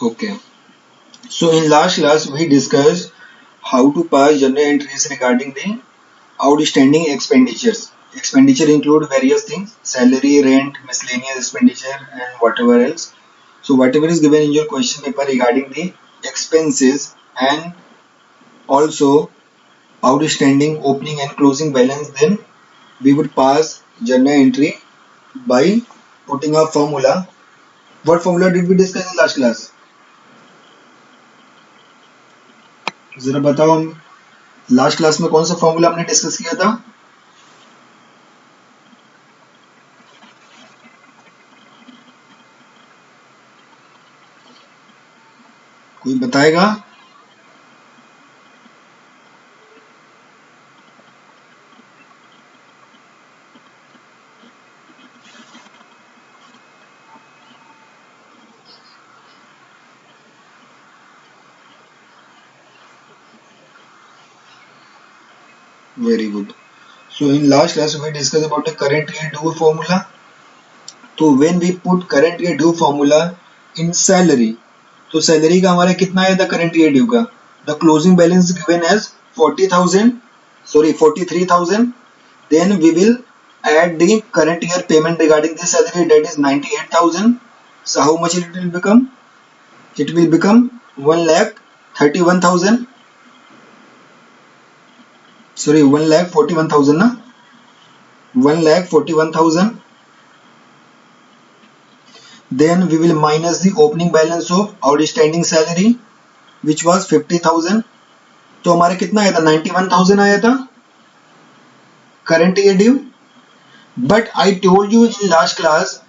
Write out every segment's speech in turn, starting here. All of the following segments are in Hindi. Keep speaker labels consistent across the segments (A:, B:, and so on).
A: Okay. So in last class we discussed how to pass journal entries regarding the outstanding expenditures. Expenditure include various things: salary, rent, miscellaneous expenditure, and whatever else. So whatever is given in your question paper regarding the expenses and also outstanding opening and closing balance, then we would pass journal entry by putting a formula. What formula did we discuss in last class? जरा बताओ, हम लास्ट क्लास में कौन सा फॉर्मूला हमने डिस्कस किया था? कोई बताएगा? Very good. So in last class we discussed about the current year due formula. तो when we put current year due formula in salary, तो सैलरी का हमारा कितना आया था करंट ईयर ड्यू का? The closing balance given as 40,000, sorry 43,000. Then we will add the current year payment regarding the salary, that is 98,000. So how much it will become? It will become 1,31,000. Sorry, 1,41,000 na? 1,41,000. Then we will minus the opening balance of outstanding salary which was 50,000. तो हमारा कितना आया था? 91,000 आया था current year due. But I told you in last class,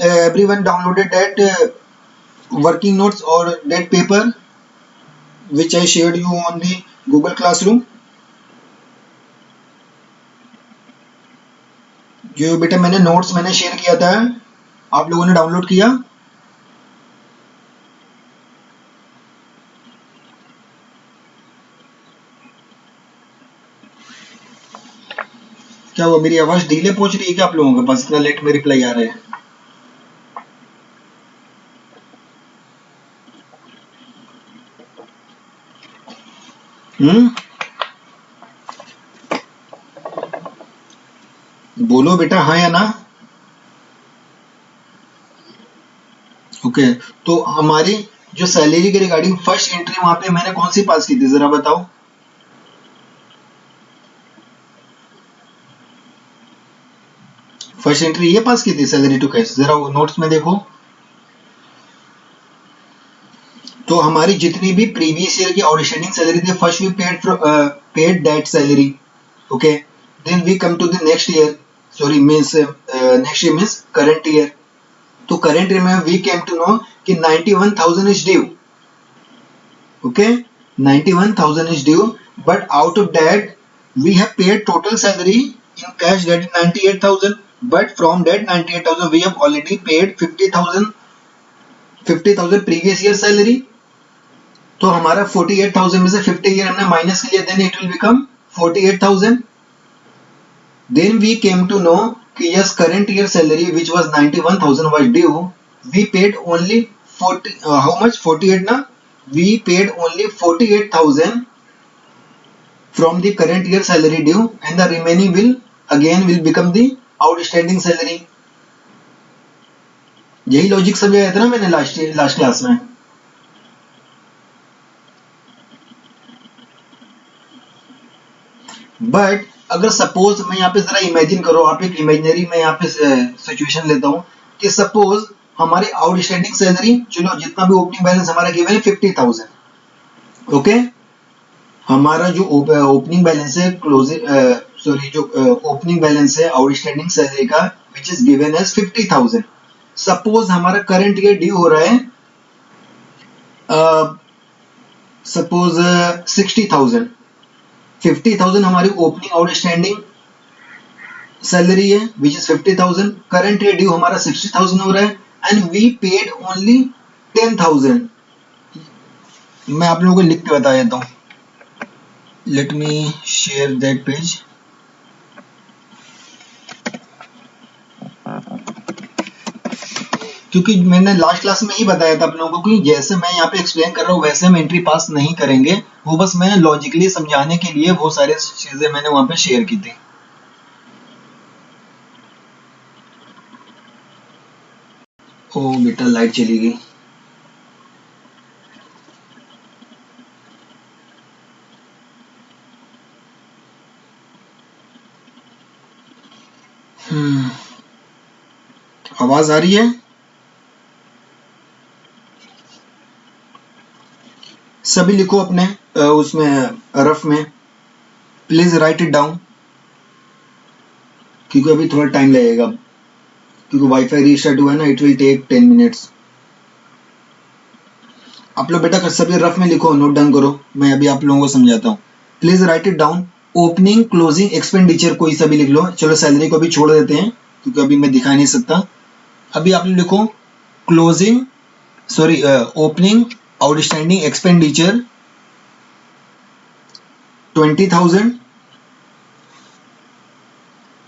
A: everyone downloaded that working notes or that paper which I shared you on the Google Classroom. जो बेटा मैंने नोट्स मैंने शेयर किया था, आप लोगों ने डाउनलोड किया? क्या वो मेरी आवाज डीले पहुंच रही है क्या आप लोगों के पास? इतना लेट में रिप्लाई आ रहा है? बोलो बेटा, हाँ या ना? ओके. तो हमारी जो सैलरी के रिगार्डिंग फर्स्ट एंट्री वहां पे मैंने कौन सी पास की थी, जरा बताओ. फर्स्ट एंट्री ये पास की थी, सैलरी टू कैश. जरा नोट्स में देखो. तो हमारी जितनी भी प्रीवियस ईयर की आउटस्टैंडिंग सैलरी थी, first we paid that salary. Okay. Then we come to the next year, sorry means next year means current year. तो करंट ईयर में वी केम टू नो कि 91,000 is due. Okay, 91,000 is due, but out of that we have paid total salary in cash, that is 98,000. But from that 98,000 we have already paid 50,000 previous year salary. तो हमारा 48,000 में से 50 ईयर हमने माइनस किया, then it will become 48,000. Then we came to know कि yes, current year salary which was 91,000 was due. We paid only 40, how much? 48 ना? We paid only 48,000 from the current year salary due, and the remaining will become the outstanding salary. यही लॉजिक समझाया था ना मैंने लास्ट क्लास में. बट अगर सपोज मैं यहाँ पे जरा इमेजिन करो, आप एक इमेजिनरी में यहाँ पे सिचुएशन लेता हूँ कि सपोज हमारी आउटस्टैंडिंग सैलरी, चलो जितना भी ओपनिंग बैलेंस हमारा गिवन है 50,000. ओके. हमारा जो ओपनिंग बैलेंस है सॉरी जो ओपनिंग बैलेंस है आउटस्टैंडिंग सैलरी का which is given as 50,000. Suppose हमारा करंट ईयर ड्यू हो रहा है सपोज 60,000. 50,000 हमारी ओपनिंग आउटस्टैंडिंग सैलरी है which is 50,000. Current year due हमारा 60,000 हो रहा है एंड वी पेड ओनली 10,000. मैं आप लोगों को लिख के बता देता हूँ. Let me share that page. क्योंकि मैंने लास्ट क्लास में ही बताया था आप लोगों को कि जैसे मैं यहाँ पे एक्सप्लेन कर रहा हूँ वैसे हम एंट्री पास नहीं करेंगे, वो बस मैं लॉजिकली समझाने के लिए वो सारी चीजें मैंने वहां पे शेयर की थी। ओ बेटा लाइट चली गई। आवाज आ रही है? सभी लिखो अपने उसमें रफ में, प्लीज राइट इट डाउन, क्योंकि अभी थोड़ा टाइम लगेगा, क्योंकि वाईफाई रीस्टार्ट हुआ है ना, इट विल टेक 10 मिनट्स। आप लोग बेटा सभी रफ में लिखो, नोट डाउन करो, मैं अभी आप लोगों को समझाता हूँ। Please right it down, opening closing expenditure कोई सा भी लिख लो, चलो सैलरी को भी छोड़ देते हैं क्योंकि अभी मैं दिखा नहीं सकता। अभी आप लोग लिखो closing, sorry opening outstanding expenditure 20,000,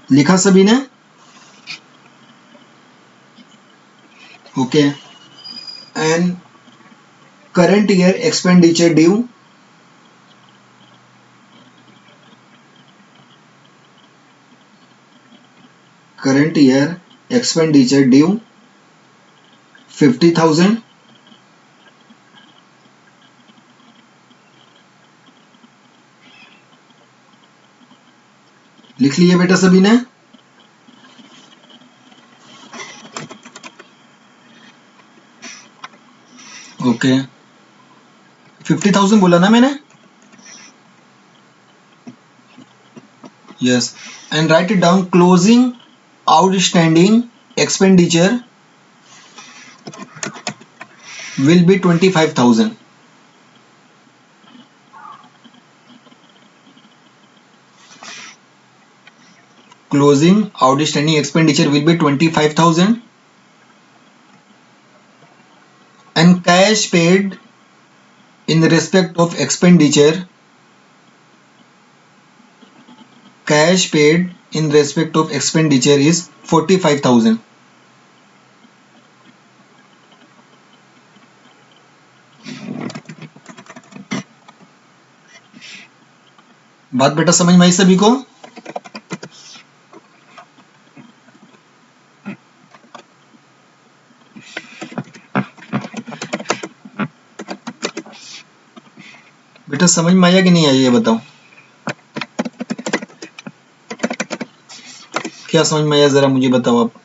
A: लिखा सभी ने? Okay. And current year expenditure due, current year expenditure due 50,000, लिख लिए बेटा सभी ने? ओके 50,000 बोला ना मैंने? Yes. And right it down, closing outstanding expenditure will be 25,000. Closing outstanding expenditure will be 25,000 and cash paid in respect of expenditure, cash paid in respect of expenditure is 45,000. बात बेटा समझ में आई सभी को? बेटा समझ में आया कि नहीं आया ये बताओ, क्या समझ में आया जरा मुझे बताओ आप।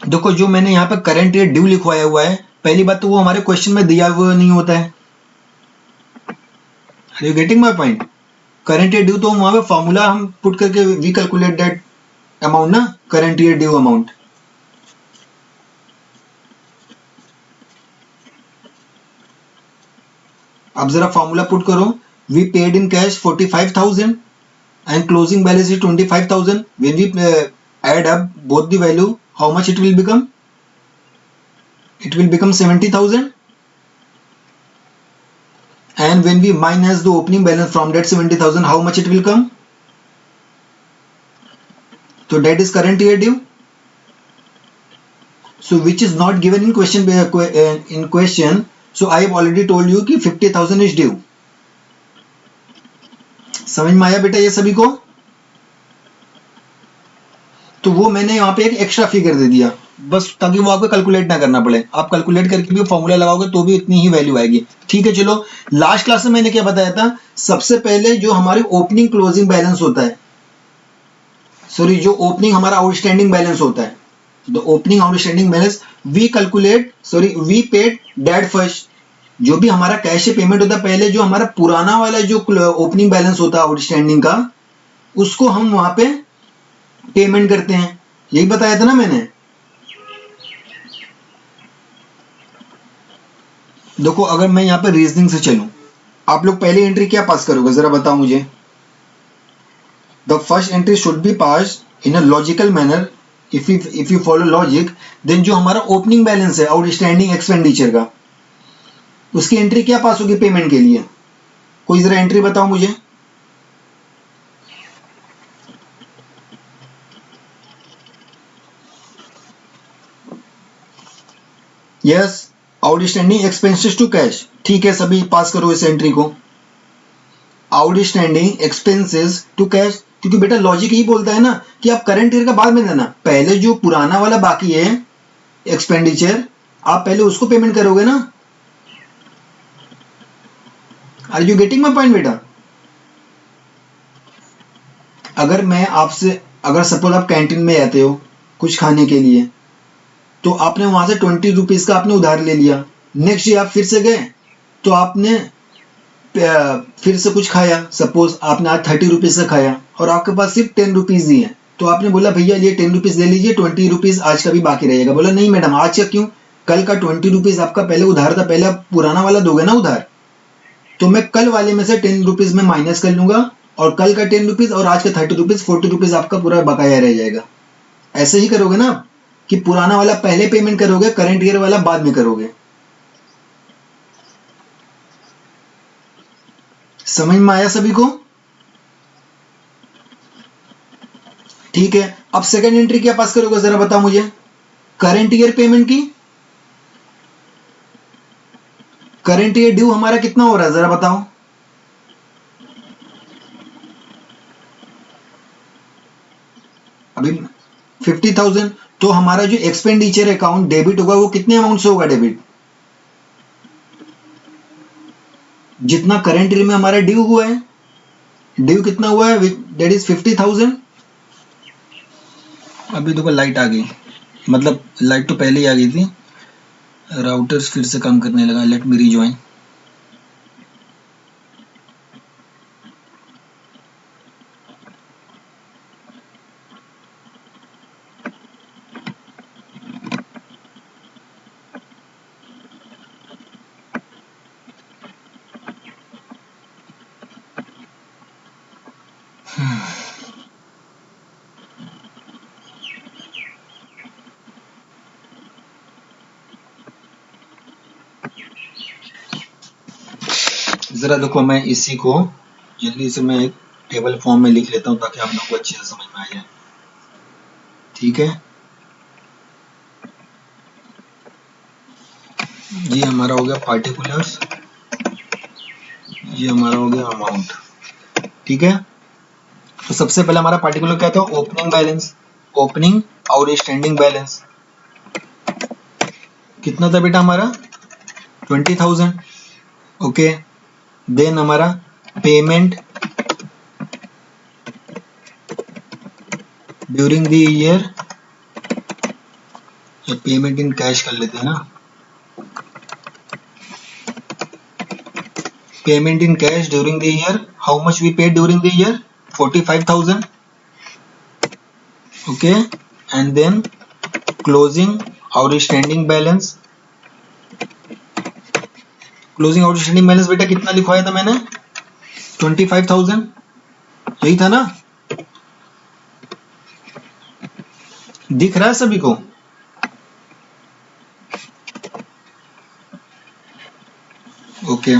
A: देखो जो मैंने यहाँ पे करंट ईयर ड्यू लिखवाया हुआ है, पहली बात तो वो हमारे क्वेश्चन में दिया हुआ नहीं होता है। Are you getting my point? Current year due तो वहां पे फॉर्मूला हम पुट करके वी कैलकुलेट दैट अमाउंट ना, करंट ईयर ड्यू अमाउंट। अब जरा फॉर्मूला पुट करो, we paid in cash 45,000 and closing balance is 25,000. When we add up both the value, how much it will become? It will become 70,000. And when we minus the opening balance from that 70,000, how much it will come? So that is current year due. So which is not given in question. So I have already told you कि 50,000 is due. समझ में आया बेटा ये सभी को? तो वो मैंने यहाँ पे एक एक्स्ट्रा फिगर दे दिया बस, ताकि वो आपको कैलकुलेट ना करना पड़े, आप कैलकुलेट करके भी फॉर्मूला लगाओगे तो भी इतनी ही वैल्यू आएगी। ठीक है चलो, लास्ट क्लास में मैंने क्या बताया था, सबसे पहले जो हमारी ओपनिंग क्लोजिंग बैलेंस होता है, सॉरी जो ओपनिंग हमारा आउटस्टैंडिंग बैलेंस होता है, the opening outstanding balance we calculate, sorry we paid debt first, जो भी हमारा कैश से पेमेंट होता है, पहले जो हमारा पुराना वाला जो ओपनिंग बैलेंस होता है आउटस्टैंडिंग का, उसको हम वहां पे पेमेंट करते हैं। यही बताया था ना मैंने। देखो अगर मैं यहाँ पे रीजनिंग से चलूं, आप लोग पहली एंट्री क्या पास करोगे जरा बताओ मुझे। The first entry should be pass in a logical manner. If you follow logic, then जो हमारा ओपनिंग बैलेंस है आउटस्टैंडिंग एक्सपेंडिचर का, उसकी एंट्री क्या पास होगी पेमेंट के लिए। कोई जरा एंट्री बताओ मुझे। Yes, outstanding expenses to cash. ठीक है, सभी पास करो इस एंट्री को, आउटस्टैंडिंग एक्सपेंसेस टू कैश। क्योंकि बेटा लॉजिक यही बोलता है ना कि आप करंट ईयर का बाद में देना, पहले जो पुराना वाला बाकी है एक्सपेंडिचर, आप पहले उसको पेमेंट करोगे ना। Are you getting my point बेटा। अगर मैं आपसे, अगर सपोज आप कैंटीन में जाते हो कुछ खाने के लिए, तो आपने वहां से 20 रुपीज का आपने उधार ले लिया। नेक्स्ट डे आप फिर से गए तो आपने फिर से कुछ खाया, सपोज आपने आज 30 रुपीज का खाया और आपके पास सिर्फ 10 रुपीज ही है, तो आपने बोला भैया ये 10 रुपीज ले लीजिए, 20 रुपीज आज का भी बाकी रहेगा। बोला नहीं मैडम आज का क्यों, कल का 20 रुपीज आपका पहले उधार था, पहले आप पुराना वाला दोगे ना उधार, तो मैं कल वाले में से 10 रुपीज में माइनस कर लूंगा और कल का 10 रुपीज और आज का 30 रुपीज, 40 रुपीज आपका पूरा बकाया रह जाएगा। ऐसे ही करोगे ना कि पुराना वाला पहले पेमेंट करोगे, करंट ईयर वाला बाद में करोगे। समझ में आया सभी को। ठीक है, अब सेकंड एंट्री क्या पास करोगे जरा बताओ मुझे, करंट ईयर पेमेंट की। करंट ईयर ड्यू हमारा कितना हो रहा है जरा बताओ। अभी 50,000। तो हमारा जो एक्सपेंडिचर अकाउंट डेबिट होगा वो कितने अमाउंट से होगा डेबिट, जितना करंट ईयर में हमारा ड्यू हुआ है। ड्यू कितना हुआ है, दैट इज 50,000। अभी देखो लाइट आ गई, मतलब लाइट तो पहले ही आ गई थी, राउटर्स फिर से काम करने लगा। Let me rejoin. जरा देखो मैं इसी को जल्दी से मैं एक टेबल फॉर्म में लिख लेता हूँ ताकि आप लोगों को अच्छे से समझ में आ जाए। ठीक है, ये हमारा हो गया पार्टिकुलर्स, ये हमारा हो गया अमाउंट। ठीक है, तो सबसे पहले हमारा पार्टिकुलर क्या था, opening balance. Opening outstanding balance कितना था बेटा हमारा, 20,000। ओके, देन हमारा पेमेंट ड्यूरिंग द ईयर, या पेमेंट इन कैश कर लेते हैं ना, payment in cash during the year. How much we paid during the year, 45,000। Okay, and then closing outstanding balance. Closing outstanding balance बेटा कितना लिखवाया था मैंने, 25,000। यही था ना, दिख रहा है सभी को। ओके,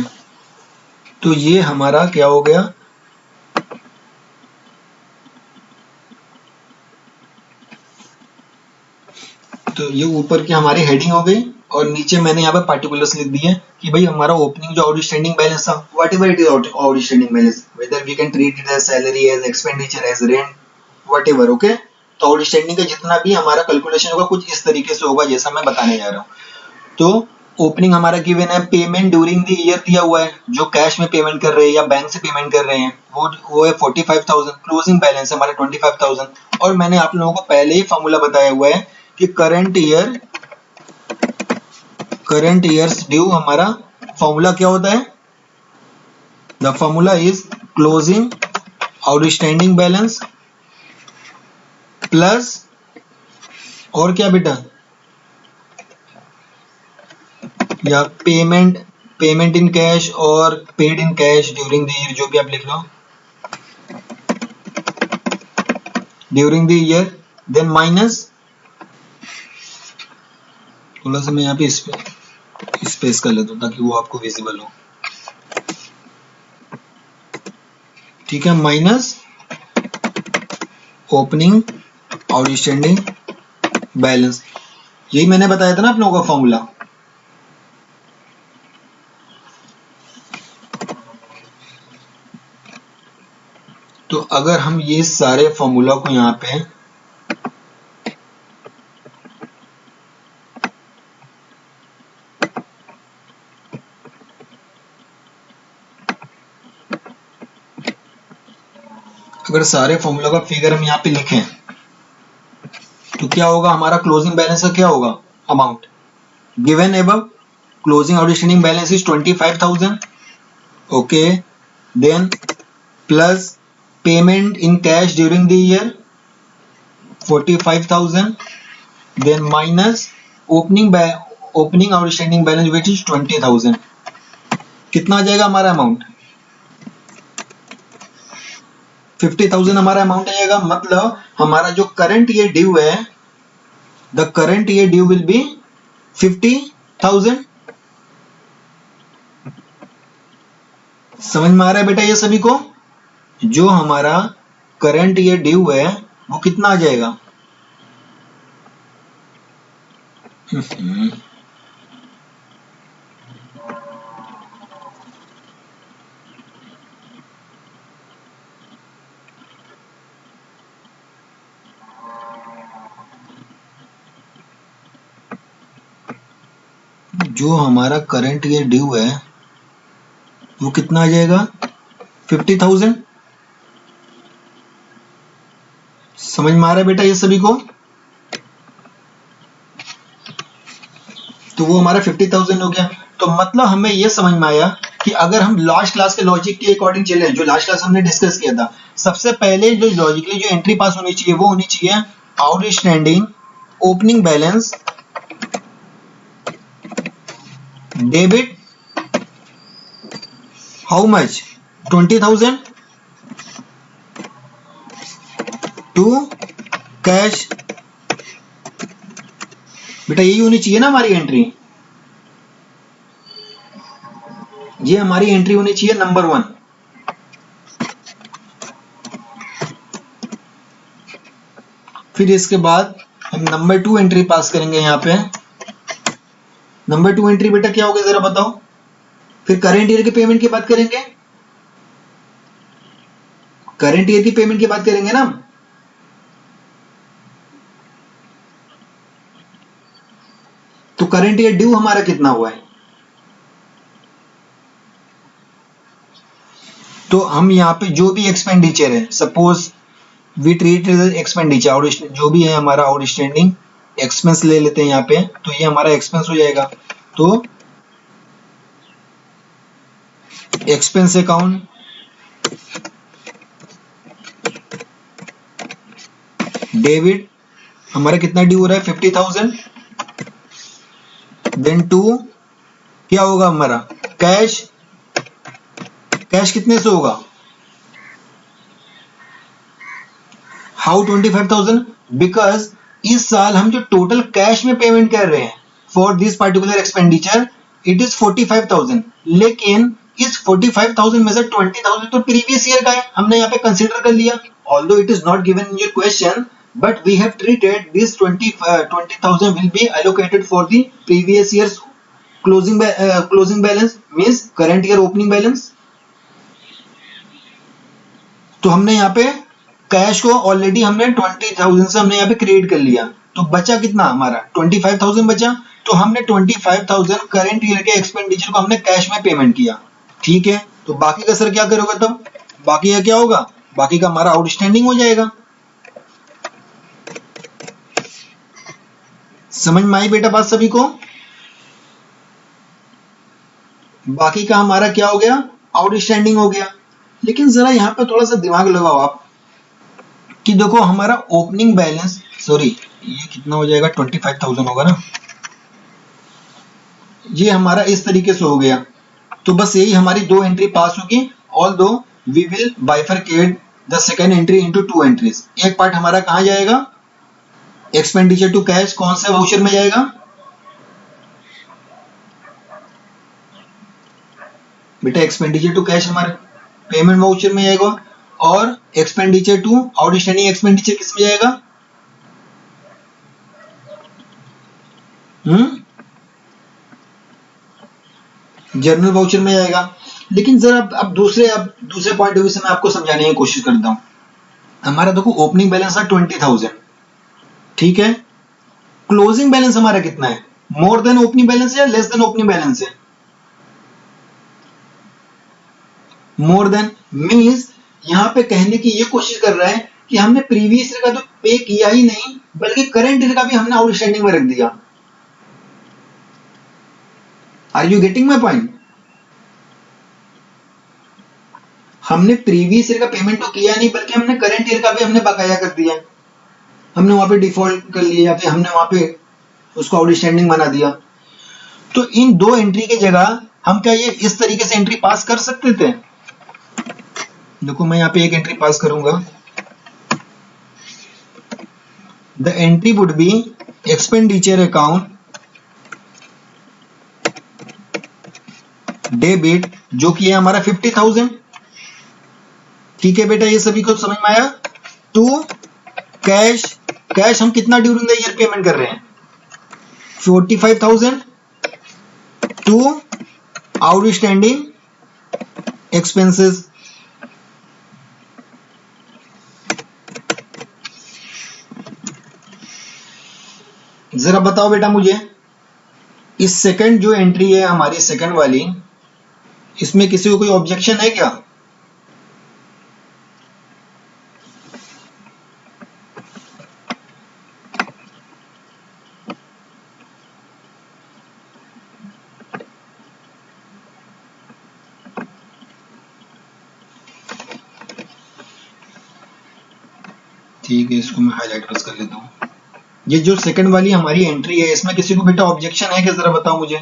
A: तो ये हमारा क्या हो गया, तो ये ऊपर की हमारी हेडिंग हो गई और नीचे मैंने यहाँ पे पार्टिकुलर्स लिख दिए कि भाई हमारा ओपनिंग जो आउटस्टैंडिंग बैलेंस था, whatever it is outstanding balance, whether we can treat it as salary, as expenditure, as rent, whatever. Okay, तो आउटस्टैंडिंग का जितना भी हमारा कैलकुलेशन होगा कुछ इस तरीके से होगा जैसा मैं बताने जा रहा हूँ। तो ओपनिंग हमारा गिवन है, पेमेंट ड्यूरिंग द ईयर दिया हुआ है, जो कैश में पेमेंट कर रहे हैं या बैंक से पेमेंट कर रहे हैं वो है 45,000। क्लोजिंग बैलेंस है हमारा 25,000। और मैंने आप लोगों को पहले ही फॉर्मूला बताया हुआ है कि करंट ईयर्स ड्यू हमारा फॉर्मूला क्या होता है? The formula is closing outstanding balance plus और क्या बेटा, या पेमेंट इन कैश और paid in cash during the year, जो भी आप लिख लो, during the year, then minus, थोड़ा सा मैं यहाँ पे स्पेस कर लेता हूँ ताकि वो आपको विजिबल हो, ठीक है, माइनस ओपनिंग आउटस्टैंडिंग बैलेंस। यही मैंने बताया था ना आप लोगों का फॉर्मूला। तो अगर हम ये सारे फॉर्मूला को यहाँ पे अगर सारे फॉर्मूला का फिगर हम यहाँ पे लिखें तो क्या होगा, हमारा क्लोजिंग बैलेंस का क्या होगा amount given above, closing outstanding balance is 25,000, okay, then plus payment in cash during the year 45,000, then minus opening outstanding balance which is 20,000। कितना आ जाएगा हमारा अमाउंट? 50,000 हमारा अमाउंट आएगा। मतलब हमारा जो करंट ईयर ड्यू है, the current year due will be 50,000। समझ में आ रहा है बेटा ये सभी को? जो हमारा करंट ईयर ड्यू है वो कितना आ जाएगा? जो हमारा करंट ईयर ड्यू है वो कितना आ जाएगा? 50,000। समझ में आ रहा है बेटा ये सभी को? तो वो हमारा 50,000 हो गया। तो मतलब हमें ये समझ में आया कि अगर हम लास्ट क्लास के लॉजिक के अकॉर्डिंग चले, जो लास्ट क्लास हमने डिस्कस किया था, सबसे पहले जो लॉजिकली जो एंट्री पास होनी चाहिए वो होनी चाहिए outstanding opening balance debit how much 20,000 to cash. बेटा यही होनी चाहिए ना हमारी एंट्री, ये हमारी एंट्री होनी चाहिए नंबर 1। फिर इसके बाद हम नंबर 2 एंट्री पास करेंगे यहाँ पे। नंबर 2 एंट्री बेटा क्या होगा जरा बताओ? फिर करंट ईयर की पेमेंट की बात करेंगे, करंट ईयर की पेमेंट की बात करेंगे ना। तो करंट ईयर ड्यू हमारा कितना हुआ है? तो हम यहाँ पे जो भी एक्सपेंडिचर है, suppose we treat expenditure out, जो भी है हमारा आउटस्टैंडिंग एक्सपेंस ले लेते हैं यहाँ पे, तो ये हमारा एक्सपेंस हो जाएगा। तो एक्सपेंस अकाउंट डेबिट हमारा कितना ड्यू हो रहा है? 50,000। देन टू क्या होगा हमारा कैश, कैश कितने से होगा? हाउ 25,000? बिकॉज इस साल हम जो टोटल कैश में पेमेंट कर रहे हैं for this particular expenditure it is 45,000, लेकिन इस 45,000 में से 20,000 तो प्रीवियस ईयर का है, हमने यहाँ पे कंसीडर कर लिया। Although it is not given in your question, but we have treated this 20,000 will be allocated for the previous years closing balance means current year opening balance. तो हमने यहाँ पे कैश को ऑलरेडी हमने 20,000 से हमने यहाँ पे क्रिएट कर लिया, तो बचा कितना हमारा? 25,000 बचा। तो हमने 25,000 करंट ईयर के एक्सपेंडिचर को हमने कैश में पेमेंट किया, ठीक है। तो बाकी का सर क्या करोगे तब? बाकी का क्या होगा? बाकी का हमारा आउटस्टैंडिंग हो जाएगा। समझ में आई बेटा बात सभी को? बाकी का हमारा क्या हो गया, आउटस्टैंडिंग हो गया। लेकिन जरा यहाँ पे थोड़ा सा दिमाग लगाओ आप कि देखो हमारा ओपनिंग बैलेंस, सॉरी ये कितना हो जाएगा, 25,000 होगा ना, ये हमारा इस तरीके से हो गया। तो बस यही हमारी दो एंट्री पास होगी, although we will bifurcate the second entry into two entries. एक पार्ट हमारा कहाँ जाएगा, एक्सपेंडिचर टू कैश, कौन से वाउचर में जाएगा बेटा, एक्सपेंडिचर टू कैश हमारे पेमेंट वाउचर में जाएगा, और एक्सपेंडिचर टू आउटस्टैंडिंग एक्सपेंडिचर किस में जाएगा, जर्नल वाउचर में जाएगा। लेकिन जरा अब दूसरे पॉइंट ऑफ व्यू से मैं आपको समझाने की कोशिश करता हूं। हमारा देखो ओपनिंग बैलेंस है 20,000, ठीक है, क्लोजिंग बैलेंस हमारा कितना है, मोर देन ओपनिंग बैलेंस या लेस देन ओपनिंग बैलेंस है, मोर देन मींस यहां पे कहने की ये कोशिश कर रहा है कि हमने प्रीवियस ईयर का तो पे किया ही नहीं, बल्कि करंट ईयर का भी हमने आउटस्टैंडिंग में रख दिया। Are you getting my point? हमने प्रीवियस ईयर का पेमेंट तो किया नहीं, बल्कि हमने करंट ईयर का भी हमने बकाया कर दिया, हमने वहां पे डिफॉल्ट कर लिया, या फिर हमने वहां पे उसको आउटस्टैंडिंग बना दिया। तो इन दो एंट्री की जगह हम क्या ये इस तरीके से एंट्री पास कर सकते थे? देखो मैं यहाँ पे एक एंट्री पास करूंगा, the entry would be expenditure account debit, जो कि है हमारा 50,000। ठीक है बेटा, ये सभी को समझ में आया? टू कैश, कैश हम कितना ड्यूरिंग द ईयर पेमेंट कर रहे हैं, 45,000 टू आउटस्टैंडिंग एक्सपेंसेस। जरा बताओ बेटा मुझे, इस सेकंड जो एंट्री है हमारी सेकंड वाली, इसमें किसी को कोई ऑब्जेक्शन है क्या? ठीक है, इसको मैं हाईलाइट बस कर लेता हूँ। ये जो सेकंड वाली हमारी एंट्री है, इसमें किसी को बेटा ऑब्जेक्शन है क्या, जरा बताओ मुझे।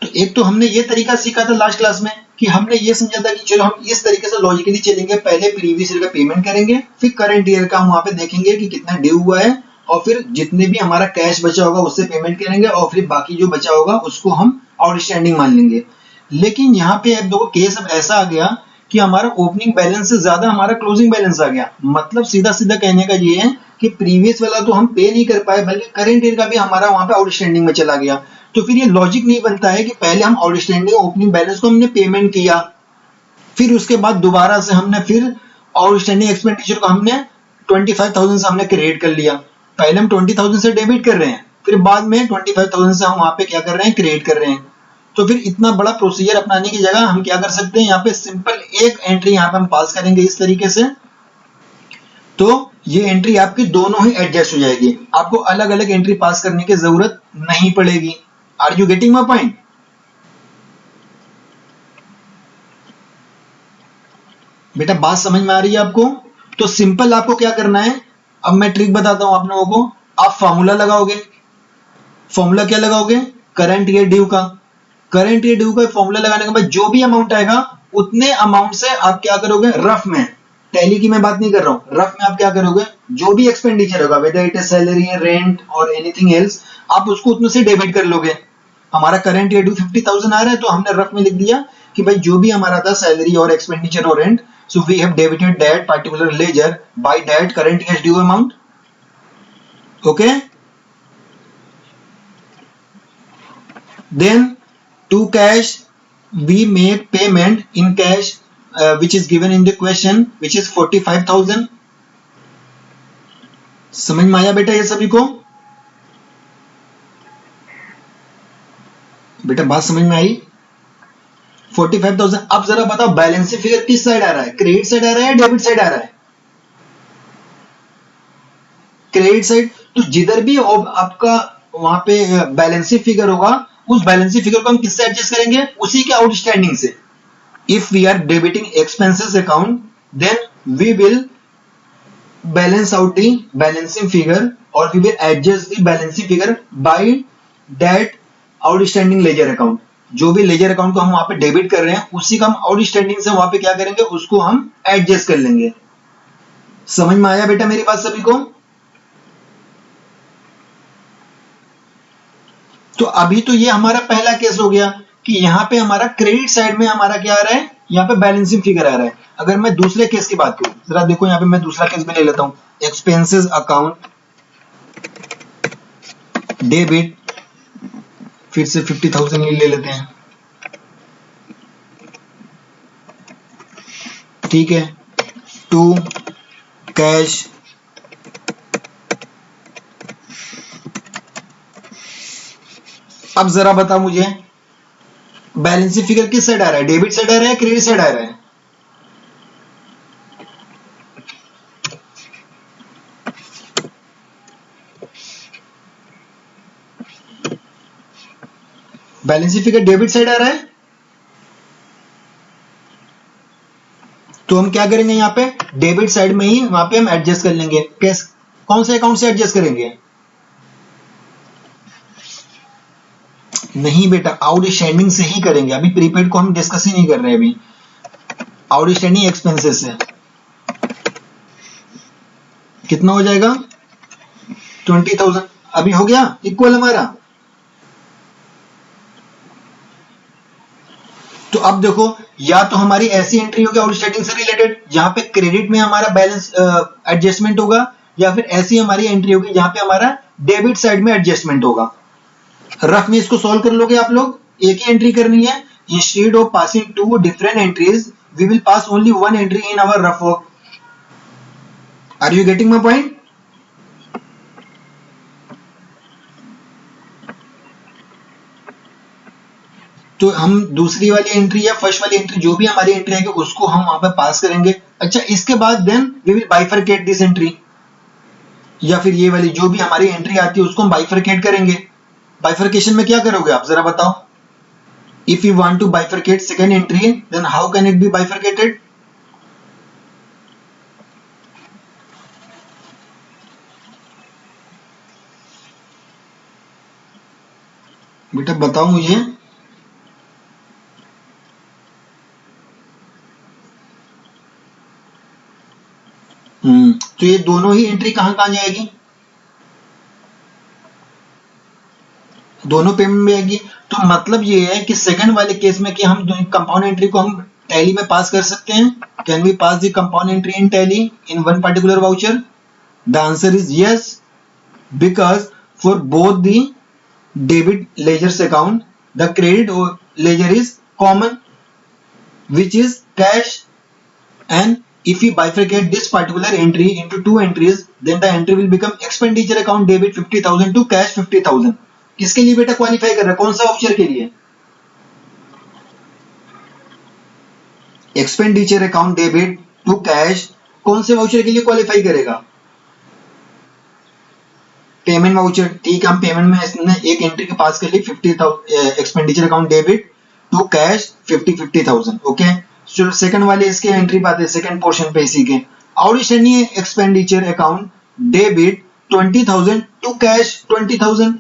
A: तो एक तो हमने ये तरीका सीखा था लास्ट क्लास में कि हमने ये समझा था कि चलो हम इस तरीके से लॉजिकली चलेंगे, पहले प्रीवियस ईयर का पेमेंट करेंगे, फिर करंट ईयर का हम वहां पे देखेंगे कि कितना ड्यू हुआ है, और फिर जितने भी हमारा कैश बचा होगा उससे पेमेंट करेंगे, और फिर बाकी जो बचा होगा उसको हम आउटस्टैंडिंग मान लेंगे। लेकिन यहाँ पे अब देखो केस अब ऐसा आ गया कि हमारा ओपनिंग बैलेंस से ज्यादा हमारा क्लोजिंग बैलेंस आ गया। मतलब सीधा सीधा कहने का ये है कि प्रीवियस वाला तो हम पे नहीं कर पाए, बल्कि करंट ईयर का भी हमारा वहां पे आउटस्टैंडिंग में चला गया। तो फिर ये लॉजिक नहीं बनता है कि पहले हम आउटस्टैंडिंग ओपनिंग बैलेंस को हमने पेमेंट किया, फिर उसके बाद दोबारा से हमने फिर आउटस्टैंडिंग एक्सपेंडिचर को हमने 25,000 से हमने क्रिएट कर लिया। पहले हम 20,000 से डेबिट कर रहे हैं, फिर बाद में 25,000 से हम वहां पे क्या कर रहे हैं, क्रिएट कर रहे हैं। तो फिर इतना बड़ा प्रोसीजर अपनाने की जगह हम क्या कर सकते हैं, यहाँ पे सिंपल एक एंट्री यहाँ पे हम पास करेंगे इस तरीके से, तो ये एंट्री आपकी दोनों ही एडजस्ट हो जाएगी, आपको अलग अलग एंट्री पास करने की जरूरत नहीं पड़ेगी। Are you getting my point? बेटा बात समझ में आ रही है आपको? तो सिंपल आपको क्या करना है, अब मैं ट्रिक बताता हूं आप लोगों को। आप फॉर्मूला लगाओगे, फॉर्मूला क्या लगाओगे, करंट ईयर ड्यू का। करंट ईयर ड्यू का फॉर्मूला लगाने के बाद जो भी अमाउंट आएगा उतने अमाउंट से आप क्या करोगे, रफ में, टैली की मैं बात नहीं कर रहा हूं, रफ में आप क्या करोगे, जो भी एक्सपेंडिचर होगा whether it is salary, rent और एनीथिंग एल्स, आप उसको उतने से डेबिट कर लोगे। हमारा करंट ईयर ड्यू 50,000 आ रहा है, तो हमने रफ में लिख दिया कि भाई जो भी हमारा था सैलरी और एक्सपेंडिचर और rent, so we have debited that particular ledger by that current cash due amount. Okay, then to cash we make payment in cash which is given in the question, which is 45,000. समझ में आया बेटा ये सभी को? बेटा बात समझ में आई? 45,000। अब जरा बताओ बैलेंस फिगर किस साइड आ रहा है, क्रेडिट साइड आ रहा है या डेबिट साइड आ रहा है? Credit side. तो जिधर भी आपका वहां पे बैलेंसिंग फिगर होगा, उस बैलेंसिंग फिगर को हम किससे एडजस्ट करेंगे? उसी के आउटस्टैंडिंग से। If we are debiting expenses account, then we will balance out the balancing figure or we will adjust the balancing figure by that outstanding ledger account। जो भी लेजर अकाउंट को हम वहां पे डेबिट कर रहे हैं, उसी का हम आउटस्टैंडिंग से वहां पे क्या करेंगे? उसको हम एडजस्ट कर लेंगे। समझ में आया बेटा मेरी बात सभी को? तो अभी तो ये हमारा पहला केस हो गया कि यहाँ पे हमारा क्रेडिट साइड में हमारा क्या आ रहा है? यहाँ पे बैलेंसिंग फिगर आ रहा है। अगर मैं दूसरे केस की बात करूं, जरा देखो यहाँ पे मैं दूसरा केस भी ले लेता हूं। एक्सपेंसेस अकाउंट डेबिट, फिर से 50,000 ले लेते हैं, ठीक है, टू कैश अब जरा बता मुझे, बैलेंसिंग फिगर किस साइड आ रहा है? डेबिट साइड आ रहा है, क्रेडिट साइड आ रहा है? बैलेंसिंग फिगर डेबिट साइड आ रहा है। तो हम क्या करेंगे? यहाँ पे डेबिट साइड में ही वहां पे हम एडजस्ट कर लेंगे। कैसे? कौन से अकाउंट से एडजस्ट करेंगे? नहीं बेटा, आउटस्टैंडिंग से ही करेंगे। अभी प्रीपेड को हम डिस्कस ही नहीं कर रहे हैं, अभी आउटस्टैंडिंग एक्सपेंसेस से। कितना हो जाएगा? 20,000। अभी हो गया इक्वल हमारा। तो अब देखो, या तो हमारी ऐसी एंट्री होगी आउटस्टैंडिंग से रिलेटेड जहां पे क्रेडिट में हमारा बैलेंस एडजस्टमेंट होगा, या फिर ऐसी हमारी एंट्री होगी जहां पे हमारा डेबिट साइड में एडजस्टमेंट होगा। रफ में इसको सॉल्व कर लोगे आप लोग? एक ही एंट्री करनी है। Instead of passing two different entries, we will pass only one entry in our rough work. Are you getting my point? तो हम दूसरी वाली एंट्री या फर्स्ट वाली एंट्री, जो भी हमारी एंट्री आएगी, उसको हम वहां पे पास करेंगे। अच्छा, इसके बाद then we will bifurcate this entry, या फिर ये वाली जो भी हमारी एंट्री आती है उसको हम बाइफरकेट करेंगे। बाइफरकेशन में क्या करोगे आप जरा बताओ? If you want to bifurcate second entry, then how can it be bifurcated? बेटा बताओ मुझे। तो ये दोनों ही एंट्री कहां कहां जाएगी? दोनों पेमेंट में आएगी। तो मतलब ये है कि सेकंड वाले केस में कि हम कंपाउंड एंट्री को हम टैली में पास कर सकते हैं। Can we pass the compound entry in Tally in one particular voucher? The answer is yes, because for both the debit ledgers account the credit ledger is common, which is cash, and if we bifurcate this particular entry into two entries, then the entry will become expenditure account debit 50,000 to cash 50,000। किसके लिए बेटा क्वालिफाई कर रहा है? कौन सा वाउचर के लिए? Expenditure account debit to cash कौन से वाउचर के लिए क्वालिफाई करेगा? Payment voucher. ठीक है, हम पेमेंट में इसने एक एंट्री के पास कर ली 50,000 expenditure account debit to cash 50,000। Okay, चलो सेकंड वाले इसके एंट्री पाते हैं सेकंड पोर्शन पे इसी के। Outstanding expenditure account debit 20,000 to cash 20,000।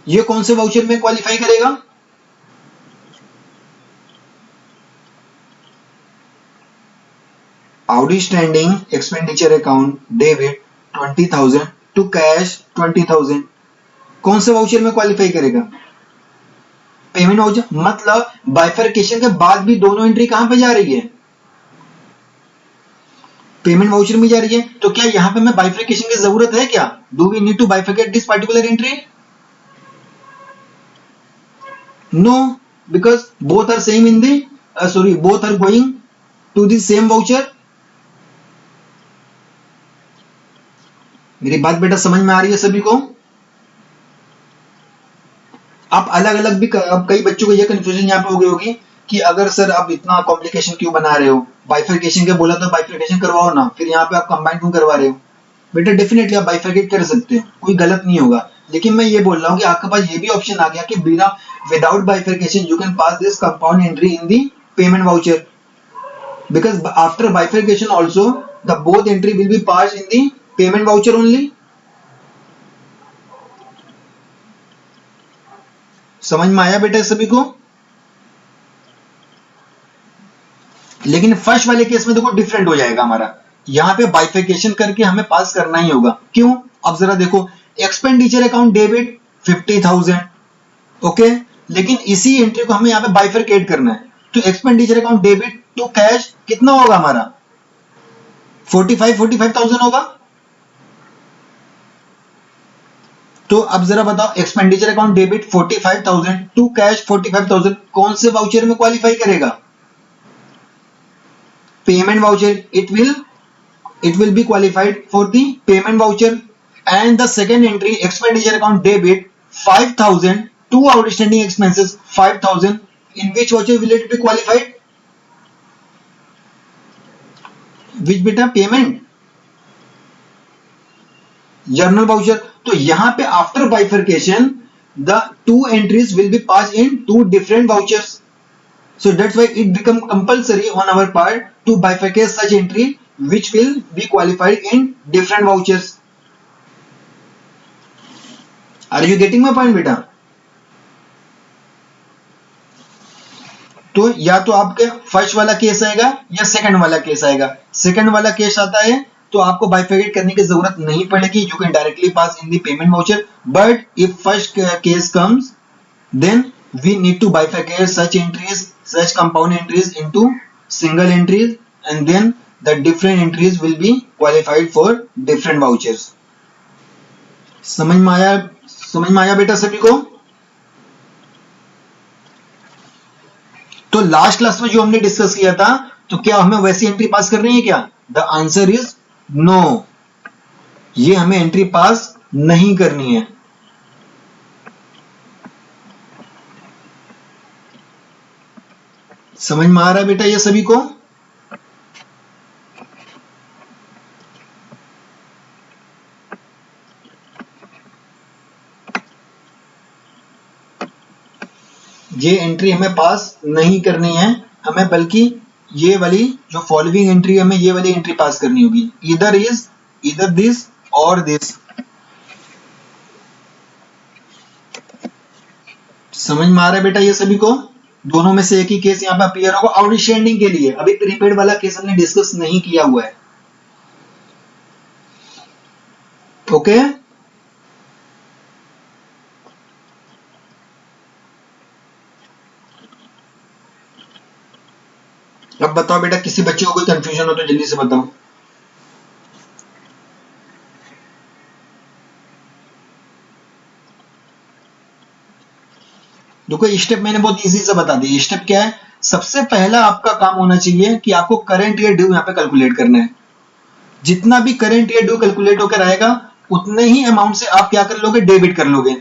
A: ये कौन से वाउचर में क्वालिफाई करेगा? Outstanding expenditure account debit 20,000 to cash 20,000 कौन से वाउचर में क्वालिफाई करेगा? Payment voucher. मतलब बाइफरकेशन के बाद भी दोनों एंट्री कहां पे जा रही है? पेमेंट वाउचर में जा रही है। तो क्या यहां पे मैं बाइफरकेशन की जरूरत है क्या? Do we need to bifurcate this particular entry? No, because both are same in the both are going to the same voucher. मेरी बात बेटा समझ में आ रही है सभी को? आप अलग अलग भी अब कई बच्चों को यह कंफ्यूजन यहाँ पे हो गई होगी कि अगर सर आप इतना कॉम्प्लिकेशन क्यों बना रहे हो? बाइफरकेशन के बोला तो बाइफरकेशन करवाओ ना, फिर यहाँ पे आप कंबाइन क्यों करवा रहे हो? बेटा डेफिनेटली आप बाइफरकेट कर सकते हो, कोई गलत नहीं होगा, लेकिन मैं ये बोल रहा हूँ कि आपके पास ये भी ऑप्शन आ गया कि बिना without bifurcation you can pass this compound entry in the payment voucher, because after bifurcation also the both entry will be passed in the payment voucher only. समझ में आया बेटा सभी को? लेकिन फर्स्ट वाले केस में देखो डिफरेंट हो जाएगा हमारा, यहां पे बाइफिकेशन करके हमें पास करना ही होगा। क्यों? अब जरा देखो, एक्सपेंडिचर अकाउंट डेबिट 50,000, ओके, लेकिन इसी एंट्री को हमें यहाँ पे बाइफरकेट करना है, तो expenditure account debit to cash कितना होगा हमारा? 45,000 होगा। तो अब जरा बताओ, expenditure account debit 45,000 to cash 45,000 कौन से वाउचर में क्वालिफाई करेगा? Payment voucher. it will be qualified for the payment voucher. And the second entry, expenditure account debit 5,000 to outstanding expenses 5,000, in which voucher will it be qualified? Which beta? Payment journal voucher. तो यहां पे after bifurcation the two entries will be passed in two different vouchers, so that's why it become compulsory on our part to bifurcate such entry which will be qualified in different vouchers. Are you getting my point बेटा? तो या तो आपके फर्स्ट वाला केस आएगा या सेकंड वाला केस आएगा। सेकंड वाला केस आता है तो आपको बाइफरकेट करने की जरूरत नहीं पड़ेगी, you can directly pass in the payment voucher. But if first case comes then we need to bifurcate such entries, such compound entries into single entries, and then the different entries will be qualified for different vouchers. समझ में आया बेटा सभी को? तो लास्ट क्लास में जो हमने डिस्कस किया था, तो क्या हमें वैसी एंट्री पास करनी है क्या? द आंसर इज नो, ये हमें एंट्री पास नहीं करनी है। समझ में आ रहा है बेटा ये सभी को? ये एंट्री हमें पास नहीं करनी है, हमें बल्कि ये वाली जो फॉलोइंग एंट्री, हमें ये वाली एंट्री पास करनी होगी, इधर दिस और दिस। समझ में आ रहा है बेटा ये सभी को? दोनों में से एक ही केस यहाँ पे अपीयर होगा आउटस्टैंडिंग के लिए। अभी प्रीपेड वाला केस हमने डिस्कस नहीं किया हुआ है, ओके? अब बताओ बेटा, किसी बच्चे को कोई कंफ्यूजन हो तो जल्दी से बताओ। देखो स्टेप मैंने बहुत इजी से बता दी। स्टेप क्या है? सबसे पहला आपका काम होना चाहिए कि आपको करंट ईयर ड्यू यहाँ पे कैलकुलेट करना है। जितना भी करंट ईयर ड्यू कैलकुलेट होकर आएगा उतने ही अमाउंट से आप क्या कर लोगे? डेबिट कर लोगे।